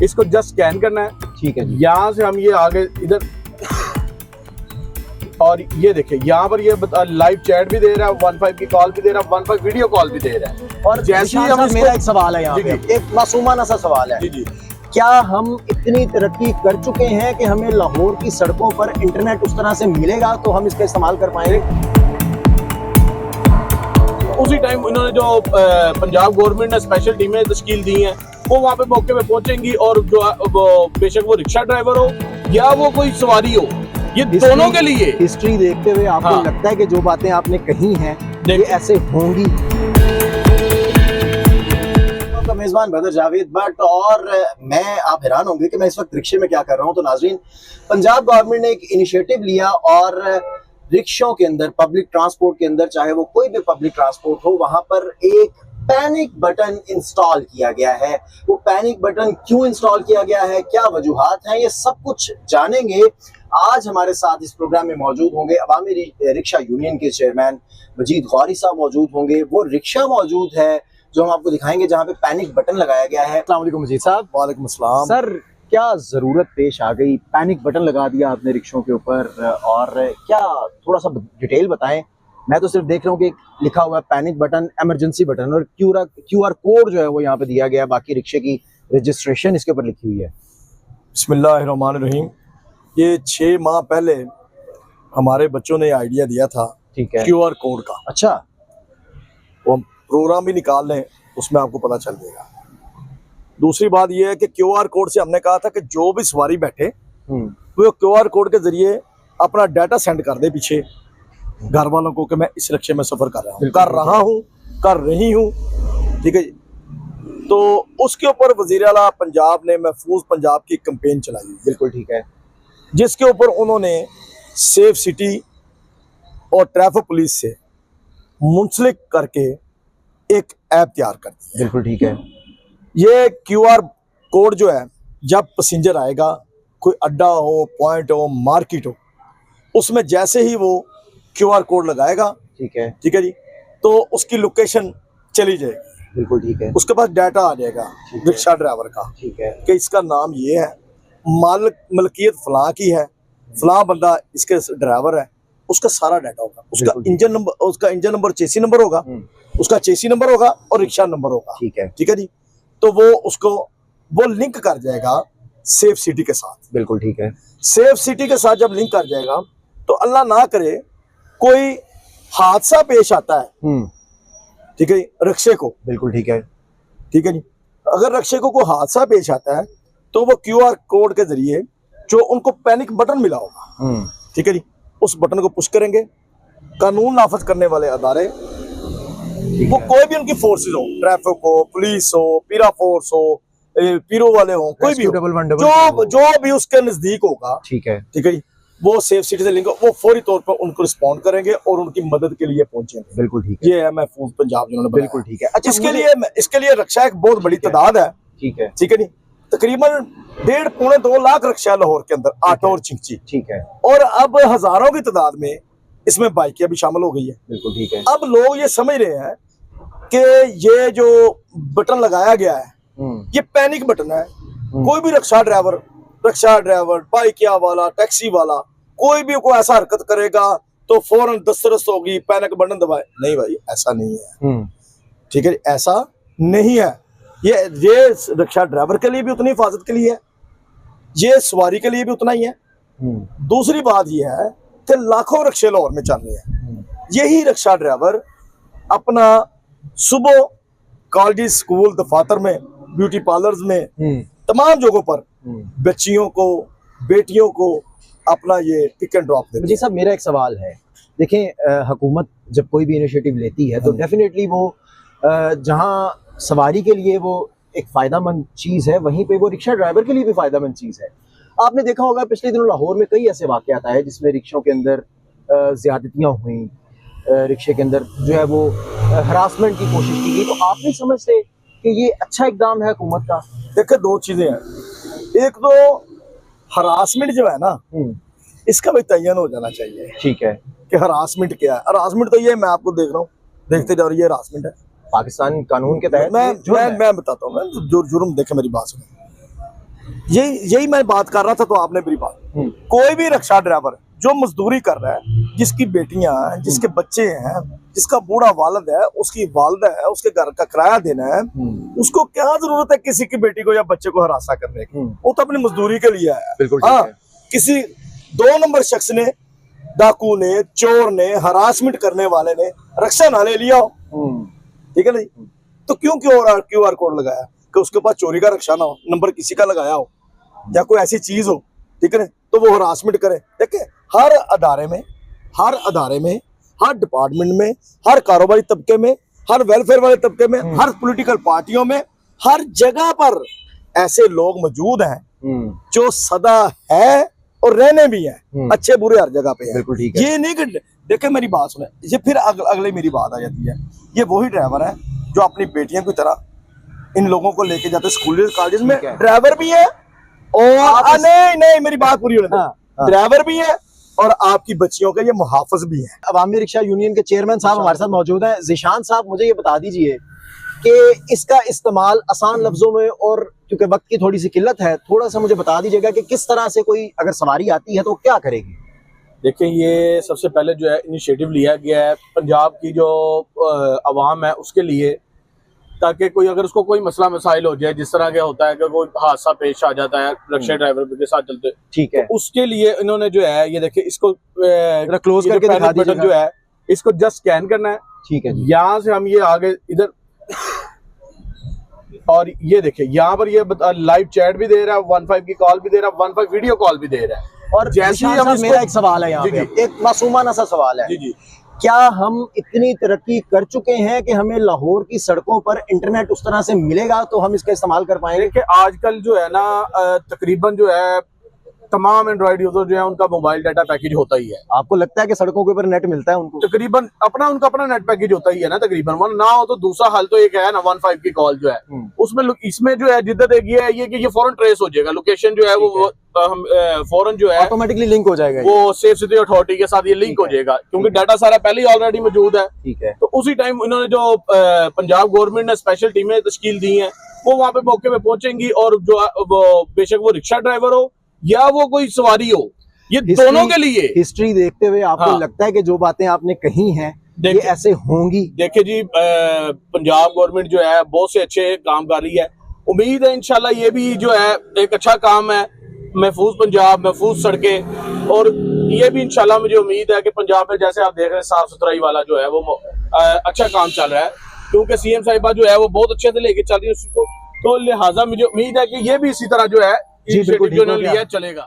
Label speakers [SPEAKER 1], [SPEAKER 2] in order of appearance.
[SPEAKER 1] इसको just scan करना है,
[SPEAKER 2] ठीक है जी।
[SPEAKER 1] यहाँ से हम ये आगे इधर, और ये देखिए यहाँ पर ये लाइव चैट भी दे रहा है, 15 की कॉल भी दे रहा है, 15 वीडियो कॉल भी दे रहा है।
[SPEAKER 2] और
[SPEAKER 1] जैसे ही हम
[SPEAKER 2] मेरा एक सवाल है यहाँ पे, एक मासूमाना सा सवाल है,
[SPEAKER 1] जी जी,
[SPEAKER 2] क्या हम इतनी तरक्की कर चुके हैं कि हमें लाहौर की सड़कों पर इंटरनेट उस तरह से मिलेगा तो हम इसका इस्तेमाल कर पाएंगे?
[SPEAKER 1] उसी टाइम इन्होंने जो पंजाब गवर्नमेंट ने स्पेशल टीमें तश्कील दी हैं, वो वहाँ पे मौके पे पहुंचेंगी, और जो बेशक वो रिक्शा ड्राइवर हो या वो कोई सवारी हो, ये दोनों के लिए।
[SPEAKER 2] हिस्ट्री देखते हुए आपको
[SPEAKER 1] हाँ।
[SPEAKER 2] लगता है कि जो बातें आपने कही हैं ये ऐसे होंगी? तो मेजबान बदर जावेद भट्ट, और मैं, आप हैरान होंगे कि मैं इस वक्त रिक्शे में क्या कर रहा हूं। तो नाजरीन, पंजाब गवर्नमेंट ने एक इनिशिएटिव लिया और रिक्शों के अंदर, पब्लिक ट्रांसपोर्ट के अंदर, चाहे वो कोई भी पब्लिक ट्रांसपोर्ट हो, वहां पर एक पैनिक बटन इंस्टॉल किया गया है। वो पैनिक बटन क्यों इंस्टॉल किया गया है, क्या वजूहात हैं, ये सब कुछ जानेंगे। आज हमारे साथ इस प्रोग्राम में मौजूद होंगे अवामी रिक्शा यूनियन के चेयरमैन मजीद गौरी साहब मौजूद होंगे। वो रिक्शा मौजूद है जो हम आपको दिखाएंगे जहाँ पे पैनिक बटन लगाया गया है। अस्सलाम वालेकुम मजीद साहब।
[SPEAKER 1] वालेकुम अस्सलाम।
[SPEAKER 2] सर, क्या जरूरत पेश आ गई, पैनिक बटन लगा दिया आपने रिक्शों के ऊपर, और क्या थोड़ा सा डिटेल बताएं। मैं तो सिर्फ देख रहा हूँ कि लिखा हुआ है पैनिक बटन, इमरजेंसी बटन, और क्यूआर कोड जो है वो यहाँ पे दिया गया है, बाकी रिक्शे की रजिस्ट्रेशन इसके ऊपर लिखी हुई है।
[SPEAKER 3] बिस्मिल्लाहिर्रहमानिर्रहीम। ये 6 माह पहले हमारे बच्चों ने आइडिया दिया था,
[SPEAKER 2] ठीक है,
[SPEAKER 3] क्यूआर कोड का।
[SPEAKER 2] अच्छा,
[SPEAKER 3] वो हम प्रोग्राम भी निकाल लें, उसमें आपको पता चल जाएगा। दूसरी बात ये है कि क्यूआर कोड से हमने कहा था कि जो भी सवारी बैठे वो क्यूआर कोड के जरिए अपना डाटा सेंड कर दे पीछे घर वालों को कि मैं इस रिक्शे में सफर कर रहा हूँ, कर रही हूँ, ठीक है जी। तो उसके ऊपर वज़ीर आला पंजाब ने महफूज पंजाब की कैंपेन चलाई,
[SPEAKER 2] बिल्कुल ठीक है,
[SPEAKER 3] जिसके ऊपर उन्होंने सेफ सिटी और ट्रैफिक पुलिस से मुंसलिक करके एक ऐप तैयार कर दी।
[SPEAKER 2] बिल्कुल ठीक है।
[SPEAKER 3] ये क्यूआर कोड जो है, जब पैसेंजर आएगा, कोई अड्डा हो, पॉइंट हो, मार्केट हो, उसमें जैसे ही वो क्यूआर कोड लगाएगा,
[SPEAKER 2] ठीक है,
[SPEAKER 3] ठीक है जी, तो उसकी लोकेशन चली जाएगी।
[SPEAKER 2] बिल्कुल ठीक है,
[SPEAKER 3] उसके पास डाटा आ जाएगा रिक्शा ड्राइवर का,
[SPEAKER 2] ठीक है,
[SPEAKER 3] कि इसका नाम ये है, मलकियत फलां की है, फलां बंदा इसके ड्राइवर है, उसका सारा डाटा होगा। उसका इंजन नंबर चेसी नंबर होगा, उसका चेसी नंबर होगा और रिक्शा नंबर होगा,
[SPEAKER 2] ठीक है,
[SPEAKER 3] ठीक है जी। तो वो लिंक कर जाएगा सेफ सिटी के साथ।
[SPEAKER 2] बिल्कुल ठीक है।
[SPEAKER 3] सेफ सिटी के साथ जब लिंक कर जाएगा तो अल्लाह ना करे कोई हादसा पेश आता है, ठीक है, रिक्शे को,
[SPEAKER 2] बिल्कुल ठीक है,
[SPEAKER 3] ठीक है जी। अगर रिक्शे को कोई हादसा पेश आता है तो वो क्यूआर कोड के जरिए जो उनको पैनिक बटन मिला होगा, ठीक है जी, उस बटन को पुश करेंगे। कानून नाफज करने वाले अदारे, वो कोई भी उनकी फोर्सेस हो, ट्रैफिक हो, पुलिस हो, पीरा फोर्स हो, पीरो वाले हो, कोई भी हो, जो भी उसके नजदीक होगा,
[SPEAKER 2] ठीक है,
[SPEAKER 3] ठीक है जी, वो सेफ सिटी से लिंक, वो फौरी तौर पर उनको रिस्पॉन्ड करेंगे और उनकी मदद के लिए पहुंचेंगे।
[SPEAKER 2] बिल्कुल ठीक है,
[SPEAKER 3] ये है महफूज पंजाब जिन्होंने,
[SPEAKER 2] बिल्कुल ठीक है। अच्छा,
[SPEAKER 3] इसके लिए रिक्शा एक बहुत बड़ी तादाद है,
[SPEAKER 2] ठीक है,
[SPEAKER 3] ठीक है जी। तकरीबन 1.5-2 लाख रिक्शा लाहौर के अंदर, ऑटो और चिंची,
[SPEAKER 2] ठीक है,
[SPEAKER 3] और अब हजारों की तादाद में इसमें बाइकें भी शामिल हो गई है।
[SPEAKER 2] बिल्कुल ठीक है।
[SPEAKER 3] अब लोग ये समझ रहे हैं कि ये जो बटन लगाया गया है ये पैनिक बटन है। कोई भी रिक्शा ड्राइवर, बाइकिया वाला, टैक्सी वाला, कोई भी कोई ऐसा हरकत करेगा तो फौरन दस्तरस होगी, पैनिक बटन दबाए। नहीं भाई, ऐसा नहीं है, ठीक है, ऐसा नहीं है। ये रिक्शा ड्राइवर के लिए भी उतनी हिफाजत के लिए है, ये सवारी के लिए भी उतना ही है। दूसरी बात यह है कि लाखों रिक्शे लाहौर में चल रहे हैं। यही रिक्शा ड्राइवर अपना सुबह कॉलेज, स्कूल, दफातर में, ब्यूटी पार्लर्स में, तमाम जगहों पर बच्चियों को, बेटियों को अपना ये पिक एंड ड्रॉप देते।
[SPEAKER 2] जी साहब, मेरा एक सवाल है, देखें, हुकूमत जब कोई भी इनिशिएटिव लेती है तो डेफिनेटली वो जहाँ सवारी के लिए वो एक फ़ायदामंद चीज़ है, वहीं पे वो रिक्शा ड्राइवर के लिए भी फ़ायदामंद चीज़ है। आपने देखा होगा पिछले दिनों लाहौर में कई ऐसे वाक़यात आए जिसमें रिक्शों के अंदर ज़्यादतियाँ हुई, रिक्शे के अंदर जो है वो हरासमेंट की कोशिश की गई। तो आप नहीं समझते कि ये अच्छा इक़दाम है हुकूमत का?
[SPEAKER 3] देखिए, 2 चीज़ें हैं। एक तो हरासमेंट जो है ना, इसका भी तयन हो जाना चाहिए,
[SPEAKER 2] ठीक है,
[SPEAKER 3] कि हरासमेंट क्या है। हरासमेंट तो ये मैं आपको देख रहा हूँ, देखते जा रही है, हरासमेंट है
[SPEAKER 2] पाकिस्तान कानून के तहत।
[SPEAKER 3] मैं बताता हूँ, मैं जो जुर्म, देखे मेरी बात सुनो, यही मैं बात कर रहा था, तो आपने मेरी बात, कोई भी रिक्शा ड्राइवर जो मजदूरी कर रहा है, जिसकी बेटियां हैं, जिसके बच्चे हैं, जिसका बूढ़ा वालिद है, उसकी वालदा है, उसके घर का किराया देना है, उसको क्या जरूरत है किसी की बेटी को या बच्चे को हरासा करने की? वो तो अपनी मजदूरी के लिए आया है।
[SPEAKER 4] बिल्कुल
[SPEAKER 3] हाँ, किसी 2 नंबर शख्स ने, डाकू ने, चोर ने, हरासमेंट करने वाले ने रिक्शा ना ले लिया हो, ठीक है ना जी? तो क्यों QR कोड लगाया कि उसके पास चोरी का रिक्शा ना हो, नंबर किसी का लगाया हो या कोई ऐसी चीज हो, ठीक है ना, तो वो हरासमेंट करे। देखिए, हर अदारे में, हर डिपार्टमेंट में, हर कारोबारी तबके में, हर वेलफेयर वाले तबके में, हर पॉलिटिकल पार्टियों में, हर जगह पर ऐसे लोग मौजूद हैं जो सदा है और रहने भी हैं, अच्छे बुरे हर जगह पे है।
[SPEAKER 4] बिल्कुल ठीक है।
[SPEAKER 3] ये नहीं कि देखे, मेरी बात सुने, ये फिर अगले मेरी बात आ जाती है, ये वही ड्राइवर है जो अपनी बेटियों की तरह इन लोगों को लेके जाते स्कूल कॉलेज में, ड्राइवर भी है और नहीं मेरी बात पूरी होने दो, ड्राइवर भी है और आपकी बच्चियों के ये मुहाफिज भी है।
[SPEAKER 2] अवामी रिक्शा यूनियन के चेयरमैन साहब हमारे साथ मौजूद हैं। ज़ीशान साहब, मुझे ये बता दीजिए कि इसका इस्तेमाल आसान लफ्जों में, और क्योंकि वक्त की थोड़ी सी किल्लत है, थोड़ा सा मुझे बता दीजिएगा कि किस तरह से कोई अगर सवारी आती है तो क्या करेगी?
[SPEAKER 1] देखिए, ये सबसे पहले जो है इनिशिएटिव लिया गया है पंजाब की जो आवाम है उसके लिए, ताकि कोई अगर उसको कोई मसला मसाइल हो जाए, जिस तरह का होता है कि कोई हादसा पेश आ जाता है रिक्शा ड्राइवर के साथ चलते,
[SPEAKER 2] ठीक है,
[SPEAKER 1] तो उसके लिए इन्होंने जो है, ये देखिए, इसको
[SPEAKER 2] क्लोज करके दिखा
[SPEAKER 1] बटन
[SPEAKER 2] दीजिएगा।
[SPEAKER 1] जो है इसको जस्ट स्कैन करना है,
[SPEAKER 2] ठीक है जी।
[SPEAKER 1] यहाँ से हम ये आगे इधर, और ये देखिए यहाँ पर ये लाइव चैट भी दे रहा है, 15 की कॉल भी दे रहा है, 15 वीडियो कॉल भी दे रहा है।
[SPEAKER 2] और
[SPEAKER 1] जैसे ही
[SPEAKER 2] ज़ीशान
[SPEAKER 1] हम
[SPEAKER 2] साहब,
[SPEAKER 1] इसको-
[SPEAKER 2] मेरा एक सवाल है यहाँ
[SPEAKER 1] जी,
[SPEAKER 2] पे,
[SPEAKER 1] जी।
[SPEAKER 2] एक मासूमाना सा सवाल है,
[SPEAKER 1] जी जी,
[SPEAKER 2] क्या हम इतनी तरक्की कर चुके हैं कि हमें लाहौर की सड़कों पर इंटरनेट उस तरह से मिलेगा तो हम इसका इस्तेमाल कर पाएंगे?
[SPEAKER 1] देखिए, आजकल जो है ना तकरीबन जो है तमाम एंड्रॉइड यूजर जो है उनका मोबाइल डाटा पैकेज होता ही है।
[SPEAKER 2] आपको लगता है कि सड़कों के ऊपर नेट मिलता है उनको?
[SPEAKER 1] तकरीबन उनका अपना नेट पैकेज होता ही है ना, तकरीबन वन ना हो तो दूसरा हाल तो एक है ना, 15 की कॉल जो है उसमें इसमें जो है जिद्दत एक ये है कि ये फौरन ट्रेस हो जाएगा, लोकेशन जो है वो हम फौरन जो है
[SPEAKER 2] ऑटोमेटिकली लिंक हो जाएगा ये।
[SPEAKER 1] वो सेफ सिटी अथॉरिटी के साथ ये लिंक हो जाएगा, क्योंकि डाटा सारा पहले ही ऑलरेडी मौजूद है।
[SPEAKER 2] ठीक है,
[SPEAKER 1] तो उसी टाइम इन्होंने जो पंजाब गवर्नमेंट ने स्पेशल टीमें तश्कील दी हैं, वो वहां पे मौके पे पहुंचेंगी, और जो वो बेशक वो रिक्शा ड्राइवर हो या वो कोई सवारी हो, ये दोनों के लिए।
[SPEAKER 2] हिस्ट्री देखते हुए आपको
[SPEAKER 1] हाँ।
[SPEAKER 2] लगता है कि जो बातें आपने कही हैं ये
[SPEAKER 1] देखिए-
[SPEAKER 2] ऐसे होंगी?
[SPEAKER 1] देखिए जी, पंजाब गवर्नमेंट जो है बहुत से अच्छे काम कर रही है, उम्मीद है इंशाल्लाह ये भी जो है एक अच्छा काम है, महफूज पंजाब, महफूज सड़कें, और ये भी इंशाल्लाह मुझे उम्मीद है कि पंजाब में जैसे आप देख रहे हैं साफ सुथराई वाला जो है वो अच्छा काम चल रहा है, क्योंकि सीएम साहिबा जो है वो बहुत अच्छे से लेके चल रही है उसको, तो लिहाजा मुझे उम्मीद है कि ये भी इसी तरह जो है
[SPEAKER 2] जी, बिल्कुल
[SPEAKER 1] इनिशिएटिव जो
[SPEAKER 2] ठीक हो
[SPEAKER 1] इन्होंने
[SPEAKER 2] गया।
[SPEAKER 1] लिया चलेगा।